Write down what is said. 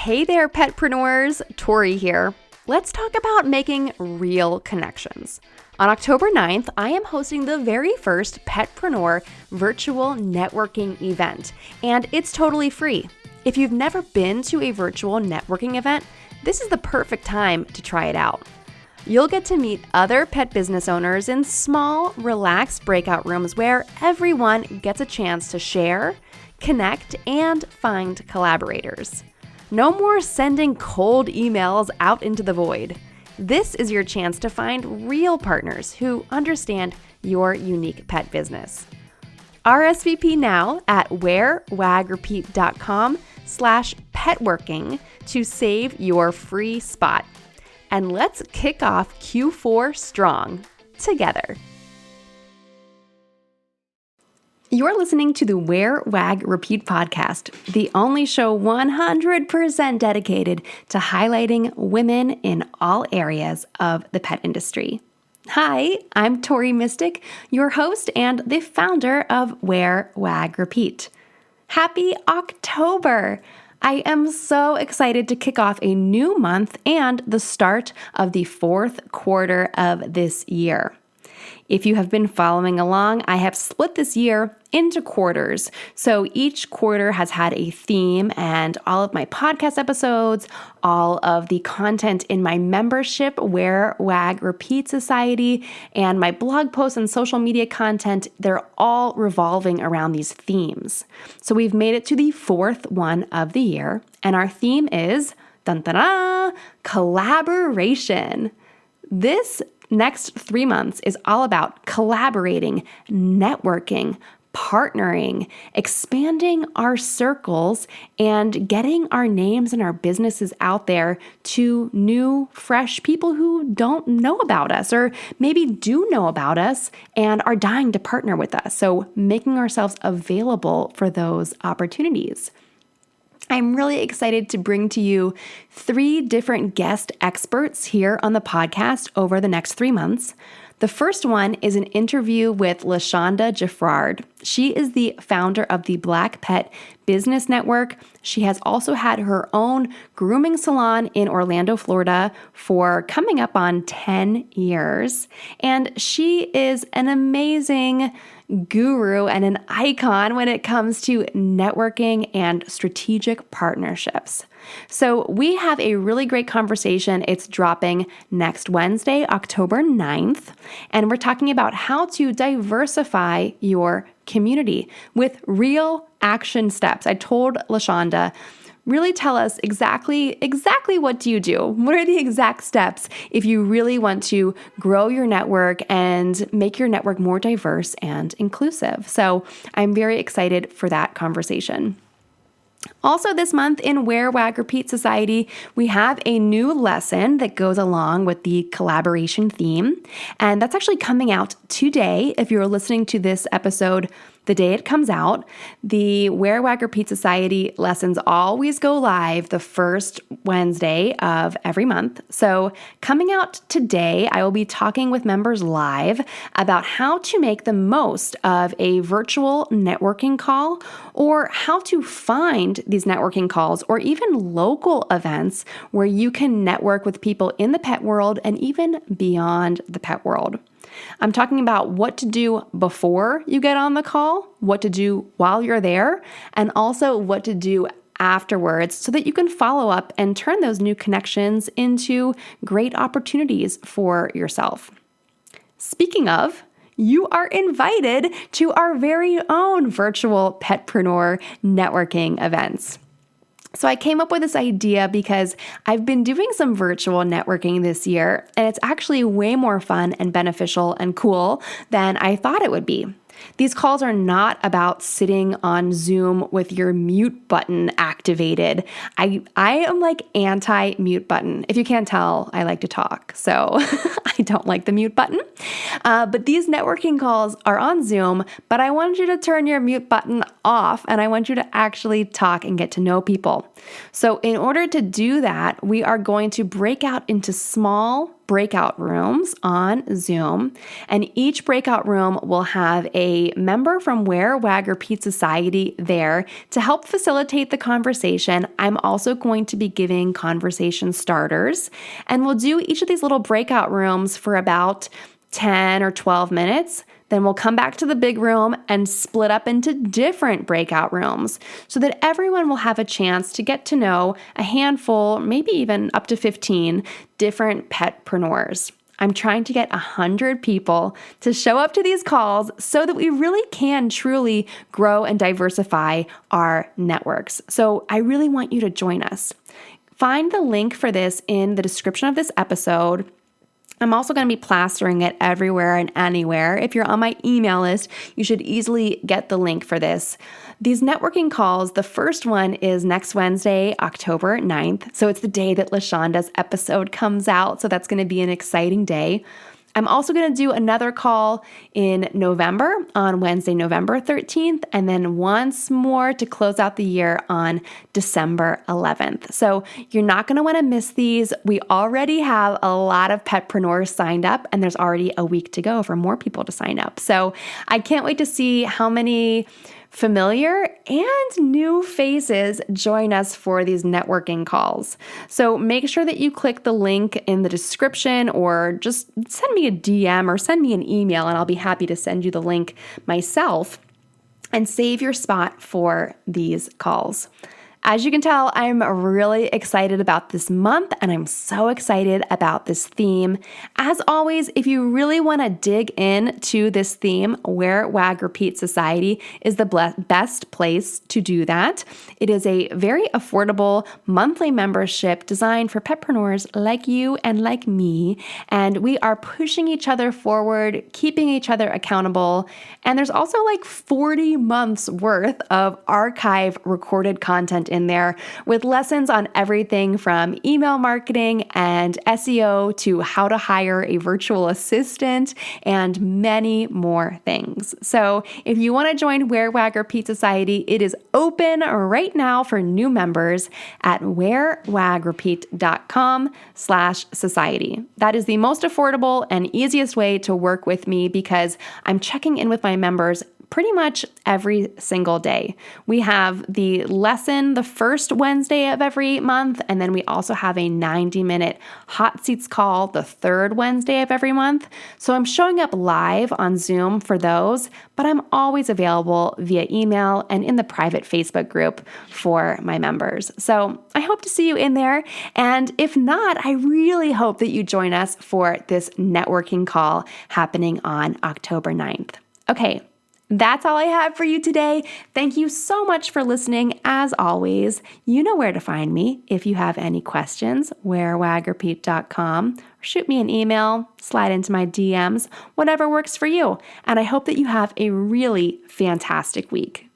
Hey there, petpreneurs. Tori here. Let's talk about making real connections. On October 9th, I am hosting the very first Petpreneur virtual networking event, and it's totally free. If you've never been to a virtual networking event, this is the perfect time to try it out. You'll get to meet other pet business owners in small, relaxed breakout rooms where everyone gets a chance to share, connect, and find collaborators. No more sending cold emails out into the void. This is your chance to find real partners who understand your unique pet business. RSVP now at wearwagrepeat.com/petworking to save your free spot. And let's kick off Q4 strong together. You're listening to the Wear Wag Repeat podcast, the only show 100% dedicated to highlighting women in all areas of the pet industry. Hi, I'm Tori Mystic, your host and the founder of Wear Wag Repeat. Happy October! I am so excited to kick off a new month and the start of the fourth quarter of this year. If you have been following along, I have split this year into quarters. So each quarter has had a theme, and all of my podcast episodes, all of the content in my membership, Wear Wag Repeat Society, and my blog posts and social media content, they're all revolving around these themes. So we've made it to the fourth one of the year, and our theme is, dun-dun-dun, collaboration. This next 3 months is all about collaborating, networking, partnering, expanding our circles, and getting our names and our businesses out there to new, fresh people who don't know about us or maybe do know about us and are dying to partner with us. So making ourselves available for those opportunities. I'm really excited to bring to you 3 different guest experts here on the podcast over the next 3 months. The first one is an interview with Lashonda Geffrard. She is the founder of the Black Pet Business Network. She has also had her own grooming salon in Orlando, Florida for coming up on 10 years. And she is an amazing guru and an icon when it comes to networking and strategic partnerships. So we have a really great conversation. It's dropping next Wednesday, October 9th, and we're talking about how to diversify your community with real action steps. I told Lashonda, really tell us exactly what do you do? What are the exact steps if you really want to grow your network and make your network more diverse and inclusive? So I'm very excited for that conversation. Also this month in Wear Wag Repeat Society, we have a new lesson that goes along with the collaboration theme, and that's actually coming out today. If you're listening to this episode the day it comes out, the Wear Wag Repeat Society lessons always go live the first Wednesday of every month. So coming out today, I will be talking with members live about how to make the most of a virtual networking call or how to find these networking calls or even local events where you can network with people in the pet world and even beyond the pet world. I'm talking about what to do before you get on the call, what to do while you're there, and also what to do afterwards so that you can follow up and turn those new connections into great opportunities for yourself. Speaking of, you are invited to our very own virtual Petpreneur networking events. So I came up with this idea because I've been doing some virtual networking this year, and it's actually way more fun and beneficial and cool than I thought it would be. These calls are not about sitting on Zoom with your mute button activated. I am like anti-mute button. If you can't tell, I like to talk, so I don't like the mute button. But these networking calls are on Zoom, but I want you to turn your mute button off, and I want you to actually talk and get to know people. So in order to do that, we are going to break out into small breakout rooms on Zoom, and each breakout room will have a member from Wear Wag Repeat Society there to help facilitate the conversation. I'm also going to be giving conversation starters, and we'll do each of these little breakout rooms for about 10 or 12 minutes. Then we'll come back to the big room and split up into different breakout rooms so that everyone will have a chance to get to know a handful, maybe even up to 15 different petpreneurs. I'm trying to get 100 people to show up to these calls so that we really can truly grow and diversify our networks. So I really want you to join us. Find the link for this in the description of this episode. I'm also going to be plastering it everywhere and anywhere. If you're on my email list, you should easily get the link for this. These networking calls, the first one is next Wednesday, October 9th. So it's the day that Lashonda's episode comes out. So that's going to be an exciting day. I'm also going to do another call in November on Wednesday, November 13th, and then once more to close out the year on December 11th. So you're not going to want to miss these. We already have a lot of petpreneurs signed up, and there's already a week to go for more people to sign up. So I can't wait to see how many familiar and new faces join us for these networking calls. So make sure that you click the link in the description or just send me a DM or send me an email and I'll be happy to send you the link myself and save your spot for these calls. As you can tell, I'm really excited about this month and I'm so excited about this theme. As always, if you really want to dig into this theme, Wear Wag Repeat Society is the best place to do that. It is a very affordable monthly membership designed for petpreneurs like you and like me. And we are pushing each other forward, keeping each other accountable. And there's also like 40 months worth of archive recorded content in there with lessons on everything from email marketing and SEO to how to hire a virtual assistant and many more things. So if you want to join Wear Wag Repeat Society, it is open right now for new members at wearwagrepeat.com/society. That is the most affordable and easiest way to work with me because I'm checking in with my members pretty much every single day. We have the lesson the first Wednesday of every month, and then we also have a 90-minute hot seats call the third Wednesday of every month. So I'm showing up live on Zoom for those, but I'm always available via email and in the private Facebook group for my members. So I hope to see you in there. And if not, I really hope that you join us for this networking call happening on October 9th. Okay. That's all I have for you today. Thank you so much for listening. As always, you know where to find me. If you have any questions, wearwagrepeat.com, or shoot me an email, slide into my DMs, whatever works for you. And I hope that you have a really fantastic week.